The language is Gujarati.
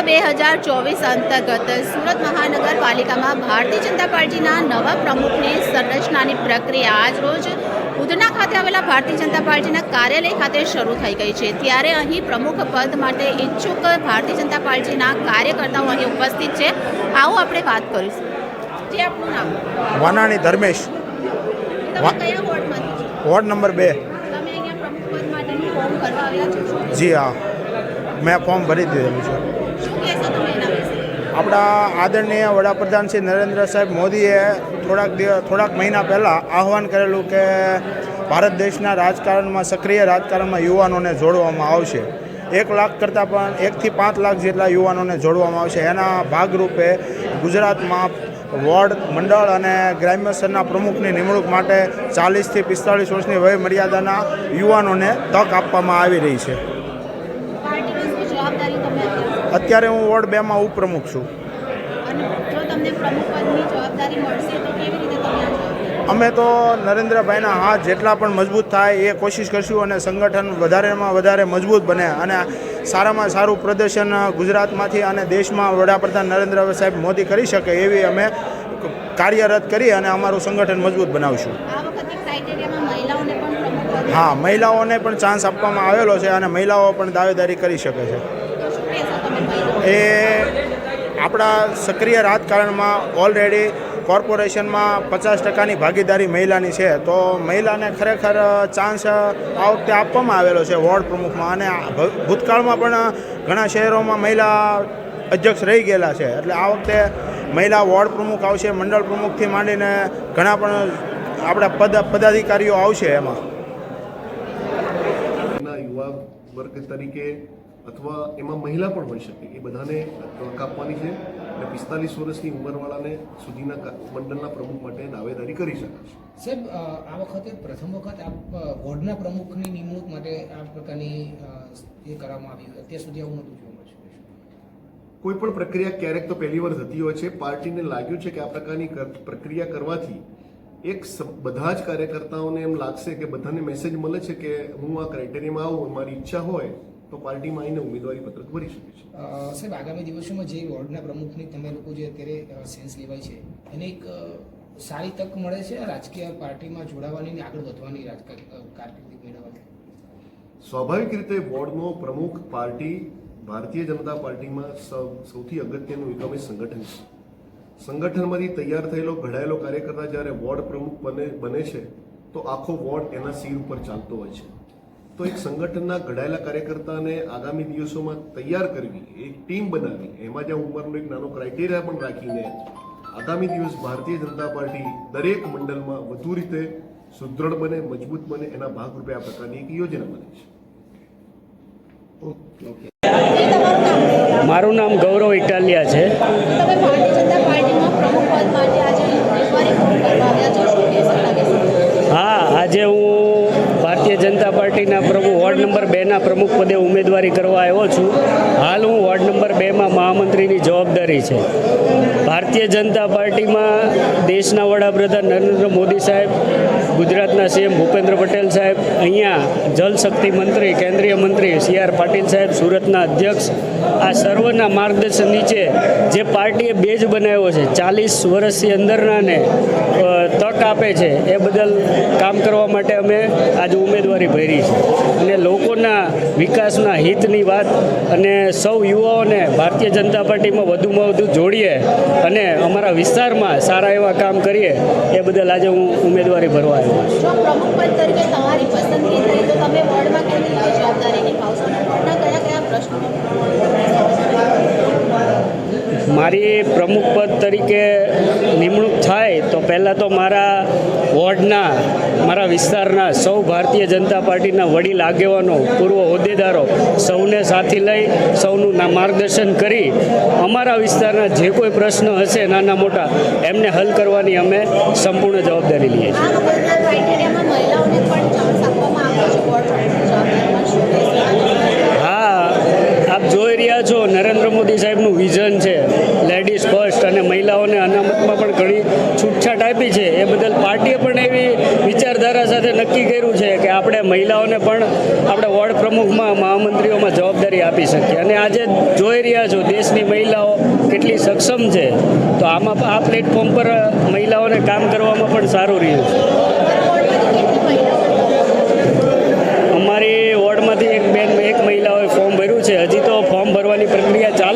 2024 અંતર્ગત સુરત મહાનગરપાલિકામાં ભારતીય જનતા પાર્ટીના નવા પ્રમુખની સંરચનાની પ્રક્રિયા આજ રોજ ઉધના ખાતે આવેલા ભારતીય જનતા પાર્ટીના કાર્યાલય ખાતે શરૂ થઈ ગઈ છે। ત્યારે અહીં પ્રમુખ પદ માટે ઈચ્છુક ભારતીય જનતા પાર્ટીના કાર્યકર્તાઓ અહીં ઉપસ્થિત છે। આવો આપણે વાત કરીશું। જે આપનું નામ? વાનાણી ધર્મેશ, તમે કયા વોર્ડમાંથી છો? Ward number 2। તમે અહીંયા પ્રમુખ પદ માટેનું ફોર્મ ભરવા આવ્યા છો? જી હા, મેં ફોર્મ ભરી દીધેલું છે। શું કહેશો તમે એના વિશે? આપણા આદરણીય વડાપ્રધાન શ્રી નરેન્દ્ર સાહેબ મોદીએ થોડાક મહિના પહેલાં આહવાન કરેલું કે ભારત દેશના રાજકારણમાં, સક્રિય રાજકારણમાં યુવાનોને જોડવામાં આવશે। 1 લાખ કરતાં પણ 1 થી 5 લાખ જેટલા યુવાનોને જોડવામાં આવશે। એના ભાગરૂપે ગુજરાતમાં વોર્ડ, મંડળ અને ગ્રામ્ય સ્તરના પ્રમુખની નિમણૂક માટે 40 થી 45 વર્ષની વય મર્યાદાના યુવાનોને તક આપવામાં આવી રહી છે। પાર્ટીની શું જવાબદારી તમે અત્યારે હું વોર્ડ 2માં ઉપપ્રમુખ છું। અને જો તમને પ્રમુખ પદની જવાબદારી મળશે તો કેવી રીતે તમે આ જવાબદારી? અમે તો નરેન્દ્રભાઈના હાથ જેટલા પણ મજબૂત થાય એ કોશિશ કરશું અને સંગઠન વધારેમાં વધારે મજબૂત બને અને સારામાં સારું પ્રદર્શન ગુજરાતમાંથી અને દેશમાં વડાપ્રધાન નરેન્દ્ર સાહેબ મોદી કરી શકે એવી અમે કાર્યરત કરી અને અમારું સંગઠન મજબૂત બનાવશું। આ વખતે ક્રાઇટેરિયામાં મહિલાઓને પણ પ્રમુખ પદ હા, મહિલાઓને પણ ચાન્સ આપવામાં આવેલો છે અને મહિલાઓ પણ દાવેદારી કરી શકે છે। તો શું કહેશો તમે મહિલાઓ? એ આપણા સક્રિય રાજકારણમાં ઓલરેડી કોર્પોરેશનમાં 50%ની ભાગીદારી મહિલાની છે, તો મહિલાને ખરેખર ચાન્સ આ વખતે આપવામાં આવેલો છે વોર્ડ પ્રમુખમાં। અને ભૂતકાળમાં પણ ઘણા શહેરોમાં મહિલા અધ્યક્ષ રહી ગયેલા છે, એટલે આ વખતે મહિલા વોર્ડ પ્રમુખ આવશે, મંડળ પ્રમુખથી માંડીને ઘણા પણ આપણા પદાધિકારીઓ આવશે એમાં। યુવા વર્ગ તરીકે અથવા એમાં મહિલા પણ હોઈ શકે, એ બધાને તક આપવાની છે અને 45 વર્ષની ઉંમરવાળાને સુધીના મંડળના પ્રમુખ માટે દાવેદારી કરી શકે છે। સાહેબ, આ વખતે પ્રથમ વખત આપ વોર્ડના પ્રમુખની નિમણૂક માટે આ પ્રકારની એ કરવામાં આવી હોય, અત્યાર સુધી આવું નહોતું જોવા મળ્યું। કોઈ પણ પ્રક્રિયા ક્યારેક તો પહેલી વાર થતી હોય છે। પાર્ટીને લાગ્યું છે કે આ પ્રકારની પ્રક્રિયા કરવાથી બધા જ કાર્યકર્તાઓને એમ લાગશે કે બધાને મેસેજ મળે છે કે હું આ ક્રાઇટેરિયામાં આવું, મારી ઈચ્છા હોય તો પાર્ટીમાં આવીને ઉમેદવારી પત્રક ભરી શકે છે। સાહેબ, આગામી દિવસોમાં જે વોર્ડના પ્રમુખની તમે લોકો જે અત્યારે સેન્સ લેવાય છે એને એક સારી તક મળે છે રાજકીય પાર્ટીમાં જોડાવાની અને આગળ વધવાની કારકિર્દી મેળવવાની? સ્વાભાવિક રીતે વોર્ડનો પ્રમુખ પાર્ટી ભારતીય જનતા પાર્ટીમાં સૌથી અગત્યનું એકમ સંગઠન છે। સંગઠનમાંથી તૈયાર થયેલો ઘડાયેલો કાર્યકર્તા જ્યારે વોર્ડ પ્રમુખ બને છે તો આખો વોર્ડ એના સિર ઉપર ચાલતો હોય છે। તો એક સંગઠનના ઘડાયેલા કાર્યકર્તાને આગામી દિવસોમાં તૈયાર કરવી, એક ટીમ બનાવી, એમાં જ્યાં ઉંમરનો એક નાનો ક્રાઇટેરિયા પણ રાખીને આગામી દિવસ ભારતીય જનતા પાર્ટી દરેક મંડળમાં વધુ રીતે સુદૃઢ બને, મજબૂત બને, એના ભાગરૂપે આ પ્રકારની એક યોજના બને છે। મારું નામ ગૌરવ ઇટાલિયા છે। તમે ભારતીય જનતા પાર્ટીમાં પ્રમુખ પદ માટે આજે ઉમેદવારી કરવા આવ્યા છો, શું કહેશો એના વિશે? હા, આજે હું ભારતીય જનતા પાર્ટીના વોર્ડ નંબર 2ના પ્રમુખ પદે ઉમેદવારી કરવા આવ્યો છું। હાલ હું વોર્ડ નંબર 2માં મહામંત્રીની જવાબદારી છે। ભારતીય જનતા પાર્ટીમાં દેશના વડાપ્રધાન નરેન્દ્ર મોદી સાહેબ, ગુજરાતના સીએમ ભૂપેન્દ્ર પટેલ સાહેબ, અહીંયા જલશક્તિ મંત્રી, કેન્દ્રીય મંત્રી CR પાટીલ સાહેબ, સુરતના અધ્યક્ષ, આ સર્વના માર્ગદર્શન નીચે જે પાર્ટીએ બેઝ બનાવ્યો છે, 40 વર્ષથી અંદરનાને તક આપે છે, એ બદલ કામ કરવા માટે અમે આજે ઉમેદવારી ભરી છે અને લોકોના વિકાસના હિતની વાત અને સૌ યુવાઓને ભારતીય જનતા પાર્ટીમાં વધુમાં વધુ જોડીએ અને અમારા વિસ્તારમાં સારા એવા કામ કરીએ, એ બદલ આજે હું ઉમેદવારી ભરવા આવ્યો છું। જો પ્રમુખ પદ તરીકે તમારી પસંદગી થઈ તો તમે વોર્ડમાં કેવી રીતે જવાબદારી નિભાવશો? વોર્ડના કયા પ્રશ્નો? મારી પ્રમુખ પદ તરીકે નિમણૂક થાય તો પહેલાં તો મારા વોર્ડના, મારા વિસ્તારના સૌ ભારતીય જનતા પાર્ટીના વડીલ આગેવાનો, પૂર્વ હોદ્દેદારો સૌને સાથે લઈ સૌનું માર્ગદર્શન કરી અમારા વિસ્તારના જે કોઈ પ્રશ્ન હશે નાના મોટા એમને હલ કરવાની અમે સંપૂર્ણ જવાબદારી લઈએ છીએ। આ વખતના ક્રાઇટેરિયામાં મહિલાઓને પણ ચાન્સ આપવામાં આવ્યો છે વોર્ડ પ્રમુખની જવાબદારીમાં, શું કહેશો? હા, આપ જોઈ રહ્યા છો નરેન્દ્ર મોદી સાહેબનું વિઝન છે લેડીઝ ફર્સ્ટ, અને મહિલાઓને અનામતમાં પણ ઘણી છૂટછાટ આપી છે। એ બદલ પાર્ટીએ પણ એવી વિચારધારા સાથે નક્કી કર્યું છે કે આપણે મહિલાઓને પણ આપણે વોર્ડ પ્રમુખમાં મહામંત્રીઓમાં જવાબદારી આપી શકીએ. અને આજે જોઈ રહ્યા છો દેશની મહિલાઓ કેટલી સક્ષમ છે, તો આમાં આ પ્લેટફોર્મ પર મહિલાઓને કામ કરવામાં પણ સારું રહ્યું છે. અમારી વોર્ડમાંથી એક મહિલાઓએ ફોર્મ ભર્યું છે. હજી તો ફોર્મ ભરવાની પ્રક્રિયા ચાલુ